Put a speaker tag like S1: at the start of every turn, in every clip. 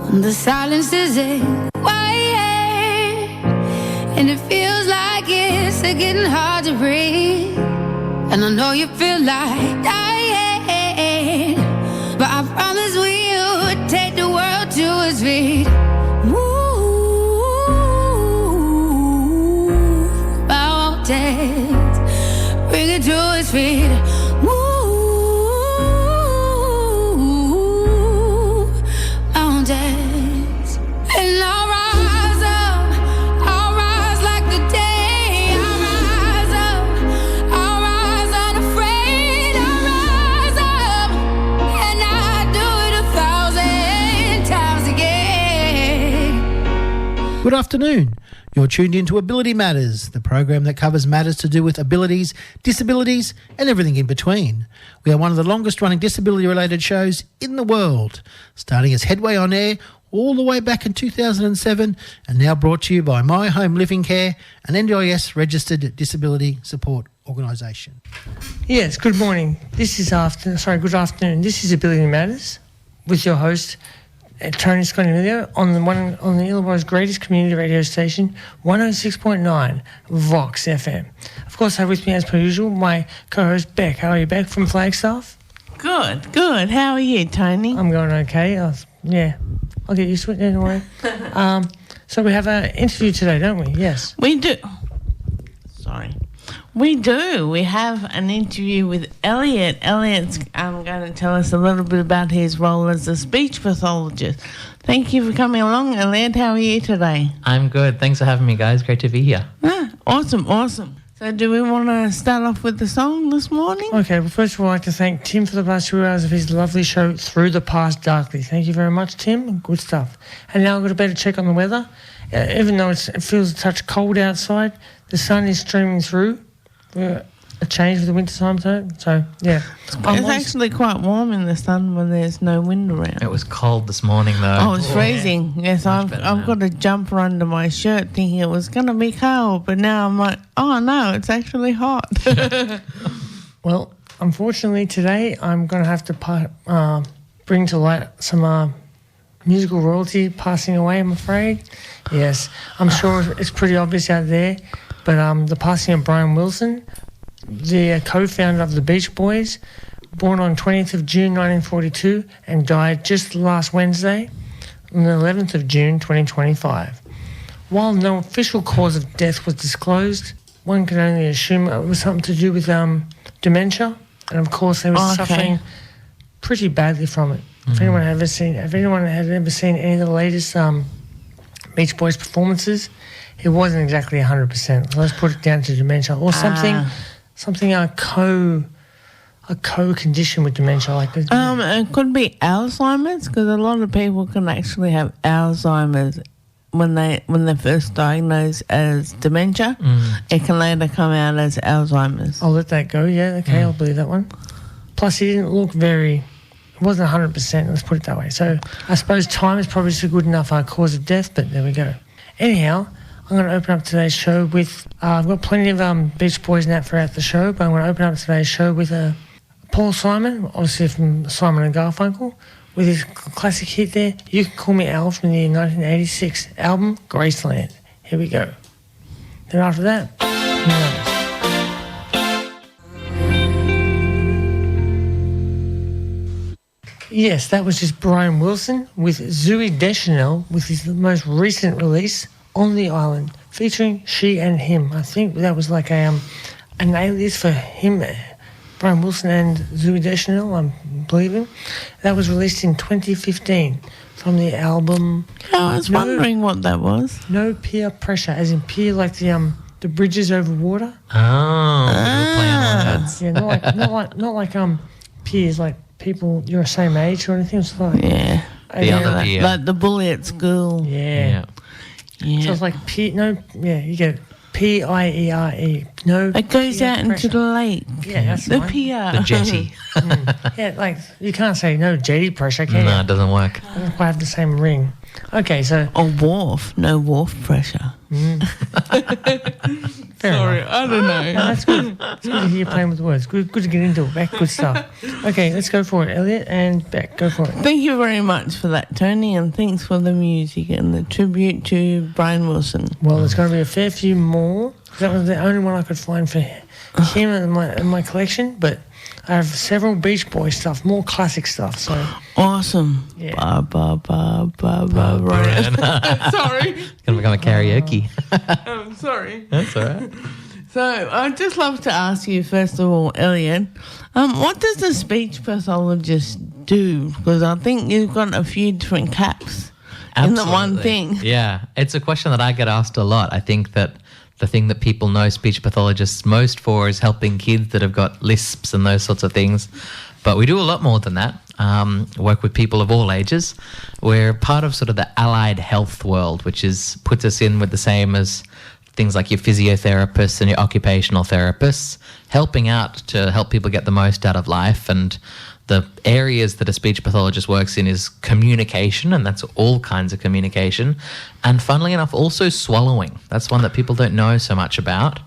S1: The silence is quiet, and it feels like it's getting hard to breathe. And I know you feel like dying, but I promise we would take the world to its feet. Move mountains, bring it to its feet.
S2: Good afternoon. You're tuned into Ability Matters, the program that covers matters to do with abilities, disabilities and everything in between. We are one of the longest running disability-related shows in the world, starting as Headway On Air all the way back in 2007 and now brought to you by My Home Living Care, an NDIS registered disability support organisation.
S3: Yes, good morning. Good afternoon. This is Ability Matters with your host, Tony Scott and Elliot, on the Illawarra's greatest community radio station, 106.9 VOX FM. Of course, I have with me, as per usual, my co-host Bec. How are you, Bec, from Flagstaff?
S4: Good. How are you, Tony?
S3: I'm going okay. I'll get used to it anyway. So we have an interview today, don't we? Yes.
S4: We do. We do. We have an interview with Elliot. Elliot's going to tell us a little bit about his role as a speech pathologist. Thank you for coming along, Elliot. How are you today?
S5: I'm good. Thanks for having me, guys. Great to be here.
S4: Awesome. So do we want to start off with the song this morning?
S3: Okay, well, first of all, I'd like to thank Tim for the past 2 hours of his lovely show, Through the Past Darkly. Thank you very much, Tim. Good stuff. And now I've got a better check on the weather. Even though it feels a touch cold outside, the sun is streaming through. A change for the winter time, so yeah.
S4: It's actually quite warm in the sun when there's no wind around.
S5: It was cold this morning, though.
S4: Oh, it's freezing. Yes, I've got a jumper under my shirt thinking it was going to be cold, but now I'm like, oh no, it's actually hot.
S3: Well, unfortunately today I'm going to have to bring to light some musical royalty passing away, I'm afraid. Yes, I'm sure it's pretty obvious out there. But the passing of Brian Wilson, the co-founder of the Beach Boys, born on 20th of June 1942 and died just last Wednesday, on the 11th of June 2025. While no official cause of death was disclosed, one can only assume it was something to do with dementia, and of course they were suffering pretty badly from it. Mm-hmm. If anyone had ever seen any of the latest Beach Boys performances, it wasn't exactly 100%. Let's put it down to dementia or something a co-condition with dementia like this.
S4: It could be Alzheimer's, because a lot of people can actually have Alzheimer's when they first diagnosed as dementia. It can later come out as Alzheimer's.
S3: I'll let that go. Yeah, okay, I'll believe that one. Plus, he didn't look it wasn't 100%. Let's put it that way. So I suppose time is probably just a good enough cause of death. But there we go. Anyhow, I'm going to open up today's show with, I've got plenty of Beach Boys and that throughout the show, but I'm going to open up today's show with Paul Simon, obviously from Simon and Garfunkel, with his classic hit there, You Can Call Me Al, from the 1986 album, Graceland. Here we go. Then after that, who knows? Yes, that was just Brian Wilson with Zooey Deschanel with his most recent release, On the Island, featuring She and Him. I think that was like an alias for him, Brian Wilson and Zooey Deschanel, I'm believing. That was released in 2015 from the album...
S4: I was wondering what that was.
S3: No Peer Pressure, as in peer like the bridges over water.
S5: Oh, we were playing on words.
S3: Yeah, not like peers, like people your same age or anything. It's like...
S4: Yeah.
S5: The other peer.
S4: Like the bully at school.
S3: Yeah. So it's like you get P-I-E-R-E. No,
S4: it goes out into the lake.
S3: Yeah, that's
S4: the
S3: fine.
S4: pier.
S5: The jetty.
S3: Yeah, like you can't say no jetty pressure, can you?
S5: No, it doesn't work.
S3: It doesn't quite have the same ring. Okay, so...
S4: Or wharf. No wharf pressure.
S3: Fair
S4: Sorry,
S3: enough.
S4: I don't know.
S3: No, that's good. It's good to hear you playing with words. Good to get into it, Bec. Good stuff. Okay, let's go for it, Elliot and Bec. Go for it.
S4: Thank you very much for that, Tony, and thanks for the music and the tribute to Brian Wilson.
S3: Well, there's going to be a fair few more. That was the only one I could find for him in my collection, but I have several Beach Boys stuff, more classic stuff. So
S4: Awesome.
S3: Yeah.
S4: Brian. Sorry.
S5: It's going to become a karaoke.
S4: I'm sorry.
S5: That's all right.
S4: So I'd just love to ask you, first of all, Elliot, what does the speech pathologist do? Because I think you've got a few different caps in the one thing.
S5: Yeah, it's a question that I get asked a lot. I think that the thing that people know speech pathologists most for is helping kids that have got lisps and those sorts of things. But we do a lot more than that. Work with people of all ages. We're part of sort of the allied health world, which puts us in with the same as things like your physiotherapists and your occupational therapists, helping out to help people get the most out of life. And the areas that a speech pathologist works in is communication, and that's all kinds of communication. And funnily enough, also swallowing. That's one that people don't know so much about.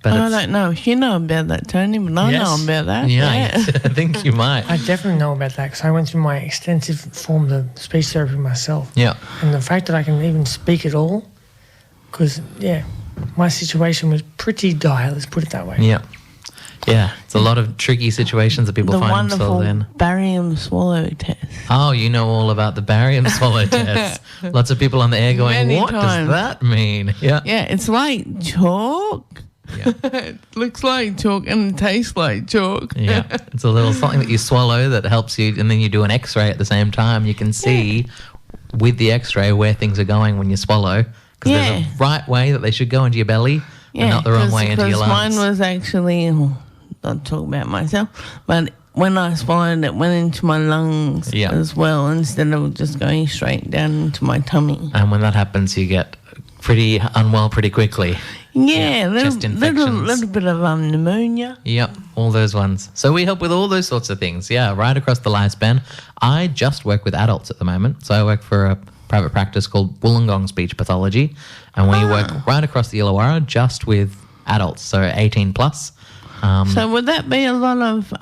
S5: But
S4: I don't know if you know about that, Tony, but I know about that.
S5: Yeah, I think you might.
S3: I definitely know about that because I went through my extensive forms of speech therapy myself.
S5: Yeah.
S3: And the fact that I can even speak at all, because, my situation was pretty dire, let's put it that way.
S5: Yeah. Yeah, it's a lot of tricky situations that people
S4: The
S5: find themselves in.
S4: wonderful barium swallow test.
S5: Oh, you know all about the barium swallow test. Lots of people on the air going,
S4: Many
S5: what
S4: times.
S5: does that mean? Yeah.
S4: Yeah, it's like chalk.
S5: Yeah.
S4: It looks like chalk and it tastes like chalk.
S5: Yeah. It's a little something that you swallow that helps you, and then you do an x-ray at the same time. You can see with the x-ray where things are going when you swallow, because there's a right way that they should go into your belly and not the wrong way into your lungs.
S4: Mine was actually, I'll talk about myself, but when I swallowed it went into my lungs as well, instead of just going straight down into my tummy.
S5: And when that happens, you get pretty unwell pretty quickly.
S4: Yeah,
S5: chest infections.
S4: little bit of pneumonia.
S5: Yep, all those ones. So we help with all those sorts of things, right across the lifespan. I just work with adults at the moment. So I work for a private practice called Wollongong Speech Pathology, and we work right across the Illawarra just with adults, so 18 plus.
S4: So would that be a lot of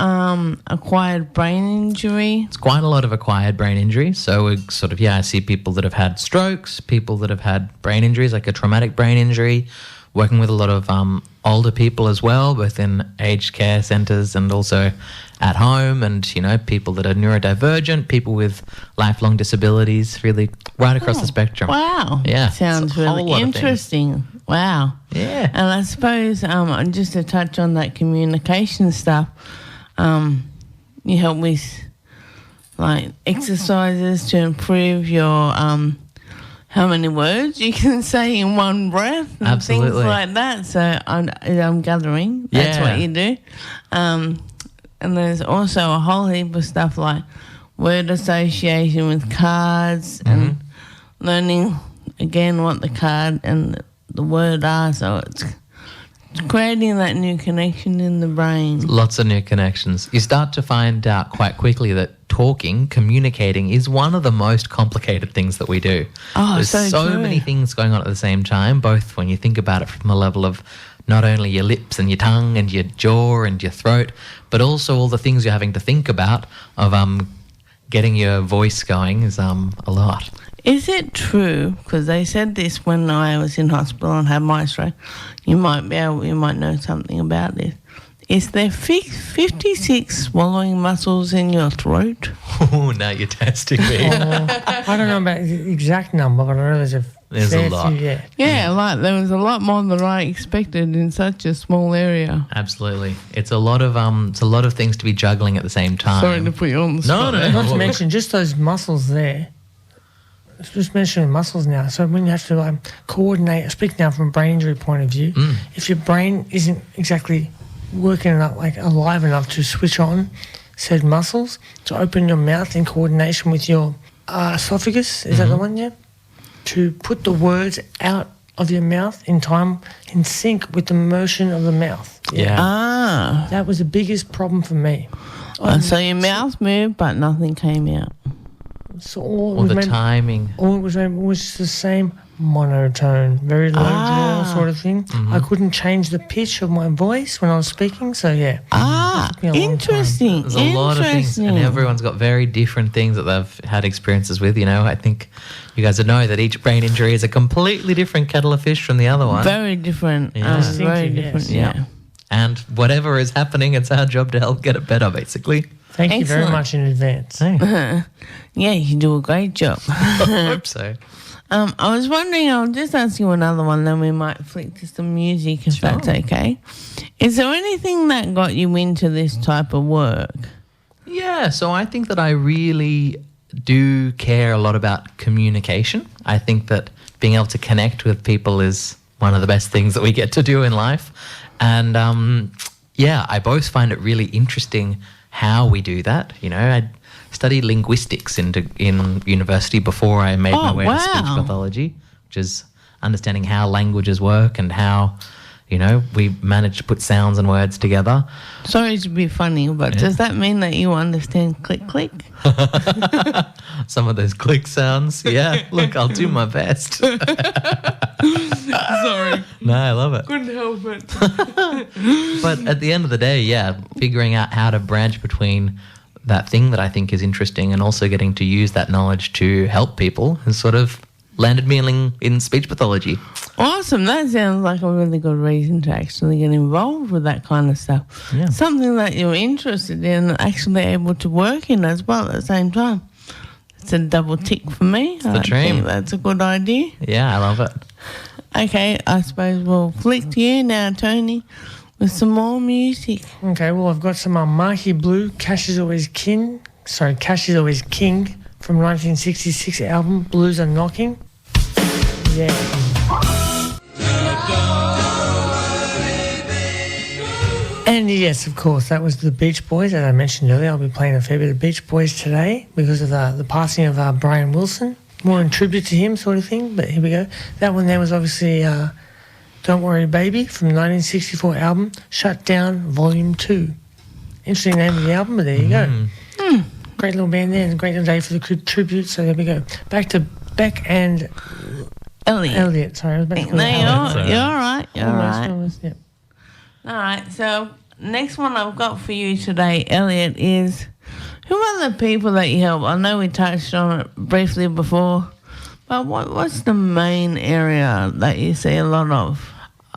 S4: acquired brain injury?
S5: It's quite a lot of acquired brain injury. So we sort of, I see people that have had strokes, people that have had brain injuries, like a traumatic brain injury, working with a lot of older people as well, both in aged care centres and also at home, and, people that are neurodivergent, people with lifelong disabilities, really right across the spectrum.
S4: Wow.
S5: Yeah.
S4: Sounds
S5: it's a whole
S4: really
S5: lot of things.
S4: interesting. Wow.
S5: Yeah.
S4: And I suppose just to touch on that communication stuff, you help with like exercises to improve your how many words you can say in one breath and
S5: Absolutely.
S4: things like that. So I'm gathering that's what you do. And there's also a whole heap of stuff like word association with cards and learning again what the card and the word are. So it's creating that new connection in the brain.
S5: Lots of new connections. You start to find out quite quickly that communicating is one of the most complicated things that we do.
S4: Oh,
S5: There's so
S4: true.
S5: many things going on at the same time, both when you think about it from the level of not only your lips and your tongue and your jaw and your throat, but also all the things you're having to think about of getting your voice going is a lot.
S4: Is it true? Because they said this when I was in hospital and had my stroke. You might know something about this. Is there 56 swallowing muscles in your throat?
S5: Oh, now you're testing me.
S3: I don't know about the exact number, but I know there's a fair
S5: lot.
S3: few,
S4: Yeah, like there was a lot more than I expected in such a small area.
S5: Absolutely. It's a lot of things to be juggling at the same time.
S4: Sorry to put you on the spot.
S5: No.
S3: Not to mention just those muscles there. Just mentioning muscles now. So when you have to coordinate, I speak now from a brain injury point of view, if your brain isn't exactly working enough, alive enough to switch on said muscles, to open your mouth in coordination with your esophagus, is that the one, yeah? To put the words out of your mouth in time, in sync with the motion of the mouth.
S5: Yeah.
S4: Ah.
S3: That was the biggest problem for me.
S4: So your mouth moved, but nothing came out.
S3: So
S5: or the timing.
S3: All it was the same monotone, very low drawl sort of thing.
S5: Mm-hmm.
S3: I couldn't change the pitch of my voice when I was speaking, so yeah. Took me a long time.
S4: Interesting.
S5: There's a lot of things, and everyone's got very different things that they've had experiences with. You know, I think you guys would know that each brain injury is a completely different kettle of fish from the other one.
S4: Very different.
S5: Yeah.
S4: Very different,
S3: Yes.
S4: yeah.
S5: And whatever is happening, it's our job to help get it better, basically.
S3: Thank you very
S4: Excellent.
S3: much in advance.
S5: Hey,
S4: Yeah, you do a great job.
S5: I hope so.
S4: I was wondering, I'll just ask you another one, then we might flick to some music if that's okay. Is there anything that got you into this type of work?
S5: Yeah, so I think that I really do care a lot about communication. I think that being able to connect with people is one of the best things that we get to do in life. And I both find it really interesting how we do that. You know, I studied linguistics in university before I made my way to speech pathology, which is understanding how languages work and how, you know, we manage to put sounds and words together.
S4: Sorry to be funny, but does that mean that you understand click, click?
S5: Some of those click sounds. Yeah, look, I'll do my best.
S4: Sorry.
S5: No, I love it.
S4: Couldn't help it.
S5: But at the end of the day, yeah, figuring out how to branch between that thing that I think is interesting and also getting to use that knowledge to help people has sort of landed me in speech pathology.
S4: Awesome. That sounds like a really good reason to actually get involved with that kind of stuff.
S5: Yeah.
S4: Something that you're interested in, actually able to work in as well at the same time. It's a double tick for me.
S5: the
S4: I
S5: dream.
S4: think that's a good idea.
S5: Yeah, I love it.
S4: Okay, I suppose we'll flick to you now, Tony, with some more music.
S3: Okay, well, I've got some Marky Blue, Cash is Always King from 1966 album, Blues Are Knocking. Yeah. And yes, of course, that was the Beach Boys. As I mentioned earlier, I'll be playing a fair bit of Beach Boys today because of the passing of Brian Wilson. More in tribute to him sort of thing, but here we go. That one there was obviously Don't Worry Baby from the 1964 album, Shut Down Volume 2. Interesting name of the album, but there you go. Great little band there and a great little day for the tribute, so there we go. Back to Bec and Elliot. Sorry, I was about to call
S4: No,
S3: it Elliot.
S4: you're all right. You're all right.
S3: Almost, yeah.
S4: All right, so next one I've got for you today, Elliot, is who are the people that you help? I know we touched on it briefly before, but what's the main area that you see a lot of?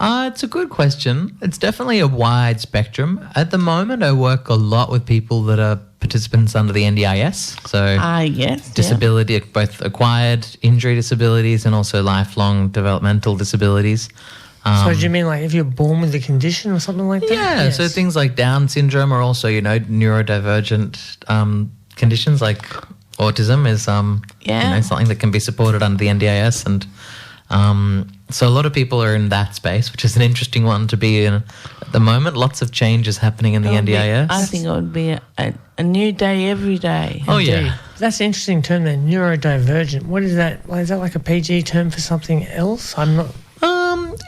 S5: It's a good question. It's definitely a wide spectrum. At the moment, I work a lot with people that are participants under the NDIS. So
S4: Yes.
S5: disability, both acquired injury disabilities and also lifelong developmental disabilities.
S3: So do you mean like if you're born with a condition or something like that?
S5: Yeah,
S3: Yes.
S5: so things like Down syndrome are also, you know, neurodivergent conditions like autism is you know, something that can be supported under the NDIS. And so a lot of people are in that space, which is an interesting one to be in at the moment. Lots of changes happening in the NDIS.
S4: I think it would be a new day every day.
S5: Oh,
S3: Indeed.
S5: yeah.
S3: That's an interesting term there, neurodivergent. What is that? Is that like a PG term for something else? I'm not...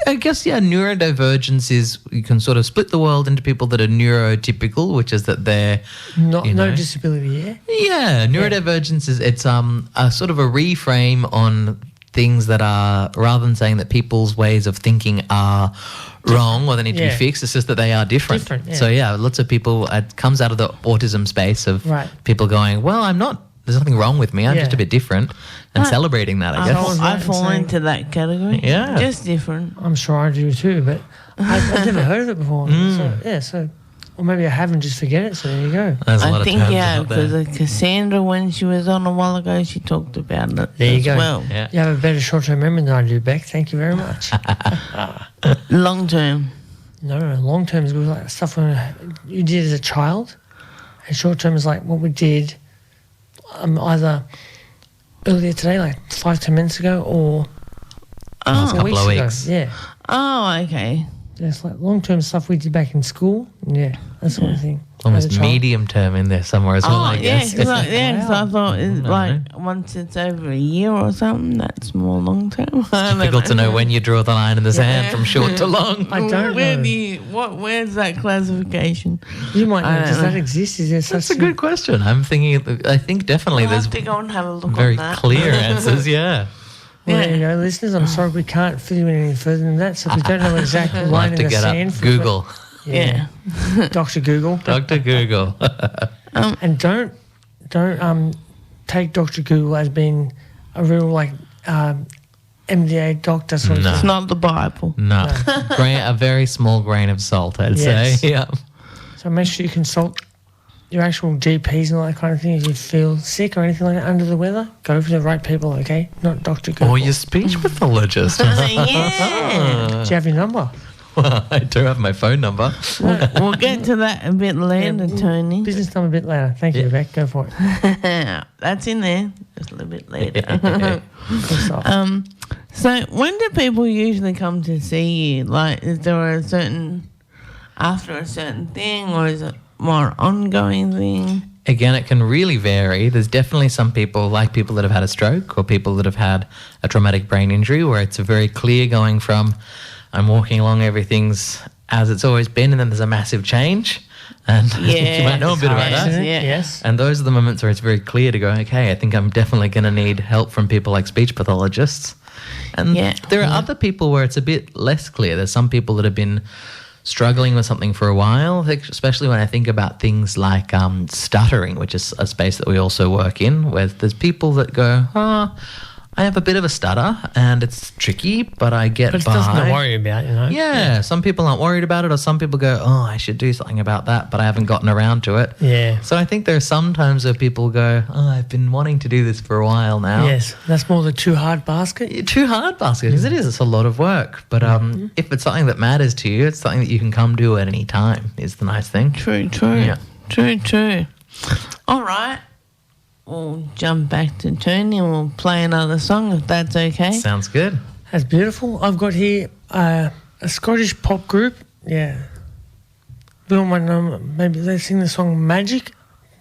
S5: I guess, yeah, neurodivergence is you can sort of split the world into people that are neurotypical, which is that they're
S3: No
S5: know.
S3: disability, yeah?
S5: Yeah, neurodivergence is it's a sort of a reframe on things that are, rather than saying that people's ways of thinking are wrong or they need to be fixed, it's just that they are different.
S3: Yeah.
S5: So yeah, lots of people, it comes out of the autism space of people going, well, there's nothing wrong with me, I'm just a bit different, and celebrating that, I guess.
S4: I fall into that category.
S5: Yeah.
S4: Just different.
S3: I'm sure I do too, but I've never heard of it before. So, or maybe I haven't, just forget it, so there you go.
S5: There's a lot
S4: I
S5: of
S4: think,
S5: terms
S4: yeah,
S5: out there.
S4: because Cassandra, when she was on a while ago, she talked about it
S3: There you
S4: as
S3: go.
S4: well.
S5: Yeah.
S3: You have a better short-term memory than I do, Beck. Thank you very much.
S4: Long term.
S3: No, long-term is good, like stuff you did as a child, and short-term is like what we did either earlier today, like 5-10 minutes ago, or
S5: a couple of
S3: ago.
S5: weeks.
S3: Yeah.
S4: Oh, okay.
S3: Yeah, it's like long-term stuff we did back in school. Yeah, that sort of thing.
S5: almost
S3: As a child.
S5: medium term in there somewhere as well, I guess.
S4: So I thought once it's over a year or something, that's more long term.
S5: It's difficult to know when you draw the line in the sand from short to long.
S3: I don't know.
S4: Where's that classification?
S3: You might know.
S4: I don't
S3: Does
S4: know.
S3: that exist? Is there such
S5: That's a good question. I'm thinking, I think definitely
S4: I'll
S5: there's
S4: have to go and have a look
S5: very
S4: on that.
S5: clear answers, yeah.
S3: Well, there you go, listeners. I'm sorry we can't fill you in any further than that. So if we don't know exactly
S5: We'll
S3: line
S5: have
S3: in
S5: to
S3: the
S5: get
S3: sand.
S5: up Google.
S4: Yeah.
S3: Dr. Google.
S5: Dr. Google.
S3: And don't take Dr. Google as being a real MDA doctor sort of
S5: No.
S3: thing.
S4: It's not the Bible.
S5: No. A very small grain of salt, I'd
S3: Yes.
S5: say. Yeah.
S3: So make sure you consult your actual GPs and all that kind of thing. If you feel sick or anything like that, under the weather, go for the right people, okay? Not Dr. Google.
S5: Or your speech pathologist.
S4: Yeah.
S3: Do you have your number?
S5: Well, I do have my phone number.
S4: We'll get to that a bit later, Tony.
S3: Business number a bit later. Thank you, Rebecca. Go for it.
S4: That's in there. Just a little bit later.
S3: Good stuff.
S4: So when do people usually come to see you? Like, is there a certain, after a certain thing, or is it more ongoing thing?
S5: Again, it can really vary. There's definitely some people, like people that have had a stroke or people that have had a traumatic brain injury, where it's a very clear going from, I'm walking along, everything's as it's always been, and then there's a massive change. And I think you might know a bit about that.
S3: Accident,
S4: Yeah.
S3: Yes.
S5: And those are the moments where it's very clear to go, okay, I think I'm definitely going to need help from people like speech pathologists. And there are other people where it's a bit less clear. There's some people that have been struggling with something for a while, especially when I think about things like stuttering, which is a space that we also work in, where there's people that go, I have a bit of a stutter and it's tricky, but I get
S3: But it's
S5: by.
S3: nothing to worry about, you know?
S5: Yeah, some people aren't worried about it, or some people go, I should do something about that, but I haven't gotten around to it.
S3: Yeah.
S5: So I think there are some times where people go, I've been wanting to do this for a while now.
S3: Yes. That's more the too hard basket.
S5: Too hard basket, because it's a lot of work. But if it's something that matters to you, it's something that you can come do at any time, is the nice thing.
S4: True.
S5: Yeah.
S4: True. All right. We'll jump back to Tony and we'll play another song if that's okay.
S5: Sounds good.
S3: That's beautiful. I've got here a Scottish pop group. Yeah. We all might know, maybe they sing the song Magic.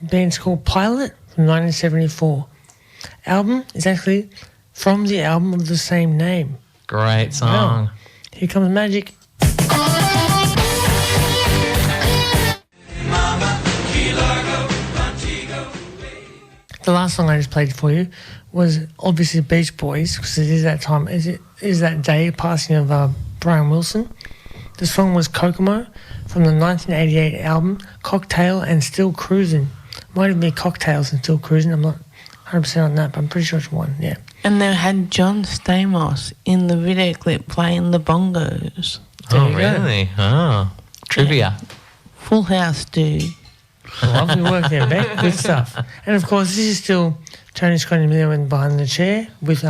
S3: Band's called Pilot from 1974. Album is actually from the album of the same name.
S5: Great song.
S3: Wow. Here comes Magic. The last song I just played for you was obviously Beach Boys, because it is that time. It is that day passing of Brian Wilson. The song was Kokomo from the 1988 album Cocktail and Still Cruising. Might even be Cocktails and Still Cruising. I'm not 100% on that, but I'm pretty sure it's one. Yeah.
S4: And they had John Stamos in the video clip playing the bongos.
S3: There
S5: Oh,
S3: you go.
S5: really? Oh, trivia.
S4: Full house, dude.
S3: Lovely work there, Beck. Good stuff. And of course, this is still Tony Scotty Miller behind the chair with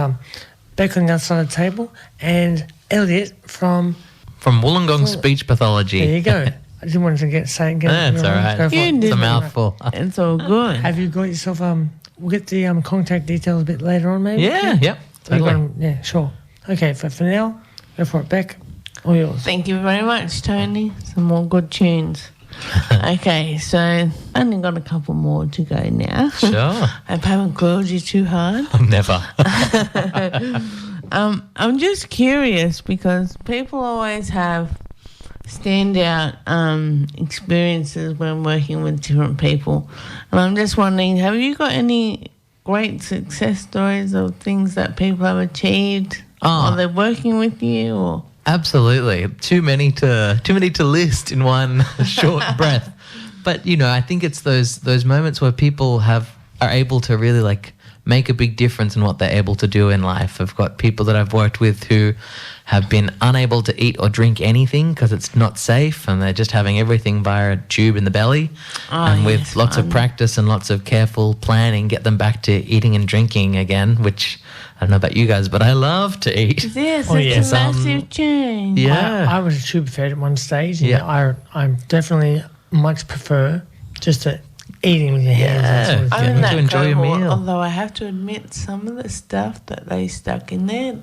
S3: Beck on the outside of the table and Elliot from.
S5: From Wollongong Speech Pathology.
S3: There you go. I didn't want to say it again.
S5: That's all right.
S3: Go for it.
S5: It's a mouthful.
S4: It's all good.
S3: Have you got yourself? We'll get the contact details a bit later on, maybe.
S5: Yeah, yep.
S3: So you
S5: Totally.
S3: want 'em- yeah, sure. Okay, for now, go for it, Beck. All yours.
S4: Thank you very much, Tony. Some more good tunes. Okay, so I only got a couple more to go now.
S5: Sure.
S4: I haven't grilled you too hard.
S5: Never.
S4: I'm just curious because people always have standout experiences when working with different people. And I'm just wondering, have you got any great success stories of things that people have achieved while they're working with you? Or
S5: Absolutely. Too many to list in one short breath. But, I think it's those moments where people are able to really make a big difference in what they're able to do in life. I've got people that I've worked with who have been unable to eat or drink anything because it's not safe, and they're just having everything via a tube in the belly. And with lots of practice and lots of careful planning, get them back to eating and drinking again, which I don't know about you guys, but I love to eat.
S4: yes,
S3: Oh,
S4: it's
S3: yes.
S4: a massive change.
S5: Yeah.
S3: I was a tube fed at one stage, and
S5: Yeah.
S3: I definitely much prefer just to eating with your hands. That sort of
S4: I'm
S3: thing.
S4: in
S5: Getting
S4: that
S5: to enjoy your
S4: cohort,
S5: meal.
S4: although I have to admit some of the stuff that they stuck in there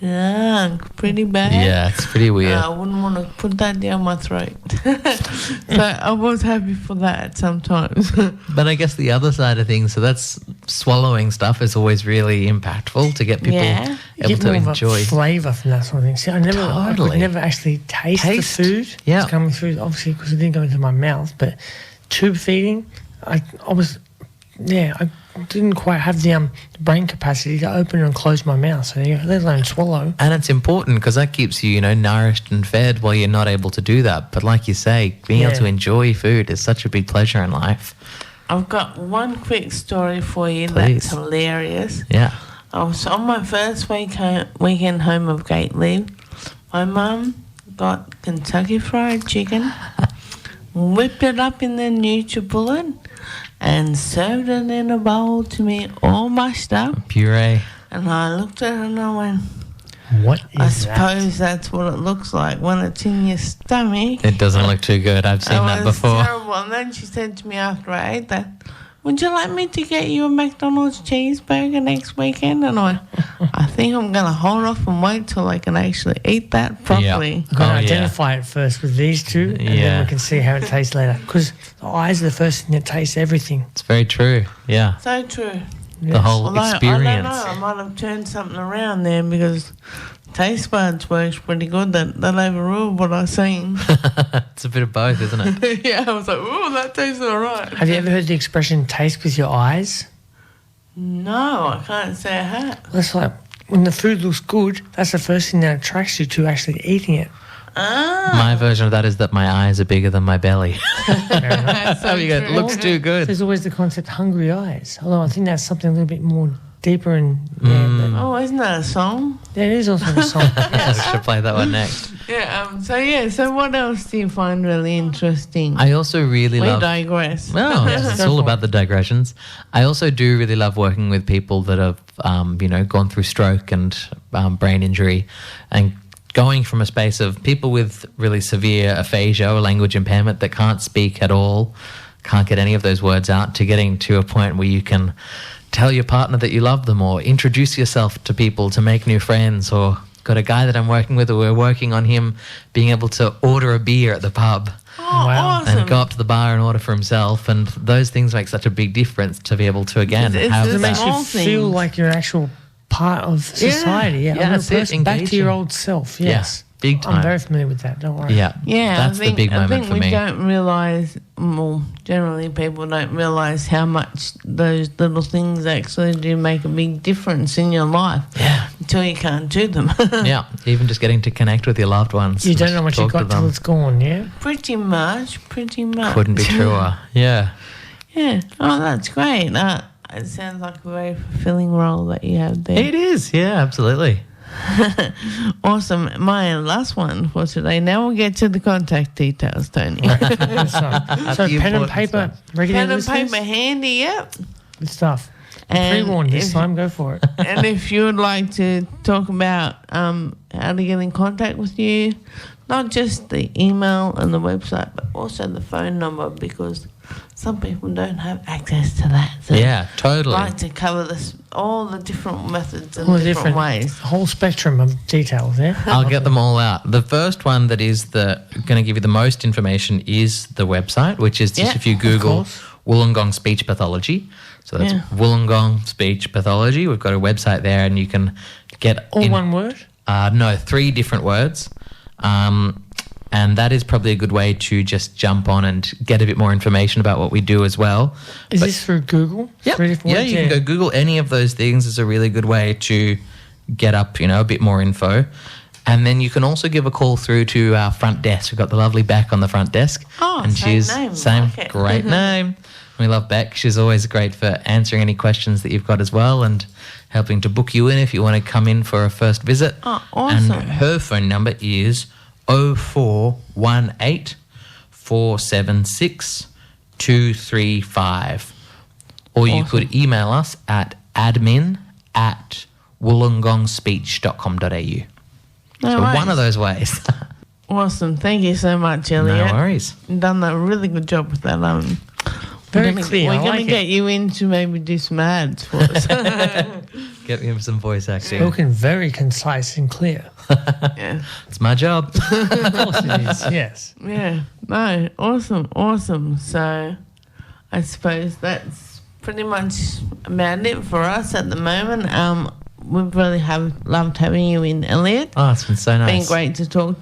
S4: Yeah, pretty bad.
S5: Yeah, it's pretty weird.
S4: I wouldn't want to put that down my throat. So I was happy for that sometimes.
S5: But I guess the other side of things, so that's swallowing stuff is always really impactful to get people
S4: Yeah.
S3: You
S5: able
S3: get
S5: to
S3: more of a
S5: enjoy.
S3: flavour from that sort of thing. See, I
S5: Totally.
S3: could never actually taste the food.
S5: Yeah.
S3: It's coming through, obviously, because it didn't go into my mouth. But tube feeding, I didn't quite have the brain capacity to open and close my mouth, so let alone swallow.
S5: And it's important because that keeps you, nourished and fed while you're not able to do that. But like you say, being able to enjoy food is such a big pleasure in life.
S4: I've got one quick story for you
S5: Please.
S4: that's hilarious.
S5: Yeah.
S4: I was on my first weekend home of gate leave. My mum got Kentucky Fried Chicken, whipped it up in the NutriBullet, and served it in a bowl to me, all mushed up.
S5: Puree.
S4: And I looked at it and I went,
S3: What
S4: I
S3: is that?
S4: suppose that's what it looks like when it's in your stomach.
S5: It doesn't look too good. I've seen that
S4: It was
S5: before.
S4: terrible. And then she said to me after I ate that, would you like me to get you a McDonald's cheeseburger next weekend? And I think I'm going to hold off and wait till I can actually eat that properly.
S3: I've got to
S5: Oh, yeah.
S3: identify it first with these two, and
S5: Yeah.
S3: then we can see how it tastes later. Because the eyes are the first thing that tastes everything.
S5: It's very true. Yeah.
S4: So true.
S5: The whole
S4: Although,
S5: experience.
S4: I don't know, I might have turned something around there because taste buds works pretty good. That overruled what I seen.
S5: It's a bit of both, isn't it?
S4: Yeah, I was like, ooh, that tastes all right.
S3: Have you ever heard the expression taste with your eyes?
S4: No, I can't say I have.
S3: That's like when the food looks good, that's the first thing that attracts you to actually eating it.
S4: Ah,
S5: My version of that is that my eyes are bigger than my belly.
S4: that's so
S5: You go, it
S4: true.
S5: looks too good.
S3: There's always the concept hungry eyes, although I think that's something a little bit more deeper and
S4: Oh, isn't that a song?
S3: there is also a song.
S5: I should play that one next.
S4: Yeah, so what else do you find really interesting?
S5: I also really
S4: We
S5: love...
S4: digress.
S5: Well, it's all about the digressions. I also do really love working with people that have, gone through stroke and brain injury, and going from a space of people with really severe aphasia or language impairment that can't speak at all, can't get any of those words out, to getting to a point where you can tell your partner that you love them, or introduce yourself to people to make new friends. Or got a guy that I'm working with, or we're working on him being able to order a beer at the pub.
S4: Oh,
S3: Wow.
S4: awesome.
S5: And go up to the bar and order for himself, and those things make such a big difference to be able to again
S4: It's
S5: have
S4: the
S3: It makes
S5: that.
S3: you
S4: small
S3: feel
S4: things.
S3: like you're an actual part of society. Yeah,
S5: Yeah,
S3: a
S5: that's
S3: real
S5: it,
S3: person, back to
S5: engaging.
S3: your old self. Yes,
S5: big time.
S3: I'm very familiar with that. Don't worry.
S5: Yeah,
S4: Yeah,
S5: that's the big moment
S4: I think
S5: for
S4: we
S5: me.
S4: don't realise, well, generally people don't realise how much those little things actually do make a big difference in your life.
S5: Yeah.
S4: Until you can't do them.
S5: Yeah, even just getting to connect with your loved ones.
S3: You
S5: and
S3: don't know what you
S5: talk to
S3: got till
S5: them.
S3: it's gone. Yeah.
S4: Pretty much.
S5: Couldn't be truer. Yeah.
S4: Yeah. Oh, that's great. It sounds like a very fulfilling role that you have there.
S5: It is, yeah, absolutely.
S4: Awesome. My last one for today. Now we'll get to the contact details, Tony.
S3: So
S5: The
S3: pen and
S5: important
S3: paper
S5: stuff.
S3: ready,
S4: Pen and
S3: listeners?
S4: paper handy, yep.
S3: Good stuff.
S4: And
S3: Pre-warned this
S4: if-
S3: time. Go for it.
S4: And if you would like to talk about how to get in contact with you, not just the email and the website, but also the phone number, because some people don't have access to that. So
S5: Yeah, totally.
S4: I'd like to cover this, all the different methods and
S3: All the
S4: different ways.
S3: whole spectrum of details. Yeah.
S5: I'll get them all out. The first one that is going to give you the most information is the website, which is just
S4: Yeah,
S5: if you
S3: of
S5: Google
S3: course.
S5: Wollongong Speech Pathology. So that's
S4: Yeah.
S5: Wollongong Speech Pathology. We've got a website there, and you can get
S3: All one word.
S5: No, 3 different words. And that is probably a good way to just jump on and get a bit more information about what we do as well.
S3: Is
S5: But-
S3: this through Google?
S5: Yep.
S3: 3 different
S5: Yeah,
S3: words?
S5: you can go Google any of those things. Is a really good way to get up, a bit more info. And then you can also give a call through to our front desk. We've got the lovely Bec on the front desk.
S4: Oh,
S5: and
S4: same
S5: she's
S4: name,
S5: same
S4: like it.
S5: great name. We love Bec. She's always great for answering any questions that you've got as well, and helping to book you in if you want to come in for a first visit.
S4: Oh, awesome.
S5: And her phone number is 0418 476 235. Or you could email us at admin@wollongongspeech.com.au.
S4: No
S5: So
S4: worries.
S5: one of those ways.
S4: Awesome. Thank you so much, Elliot.
S5: No worries.
S4: You've done a really good job with that.
S3: Very
S4: we're
S3: clear. I
S4: We're going
S3: like
S4: to
S3: it.
S4: get you in to maybe do some ads for us.
S5: Get him some voice acting.
S3: Spoken very concise and clear.
S4: Yeah.
S5: It's my job.
S3: Of course it is, yes.
S4: Yeah. No, awesome. So I suppose that's pretty much about it for us at the moment. We've really loved having you in, Elliot.
S5: Oh, it's been so nice.
S4: Been great to talk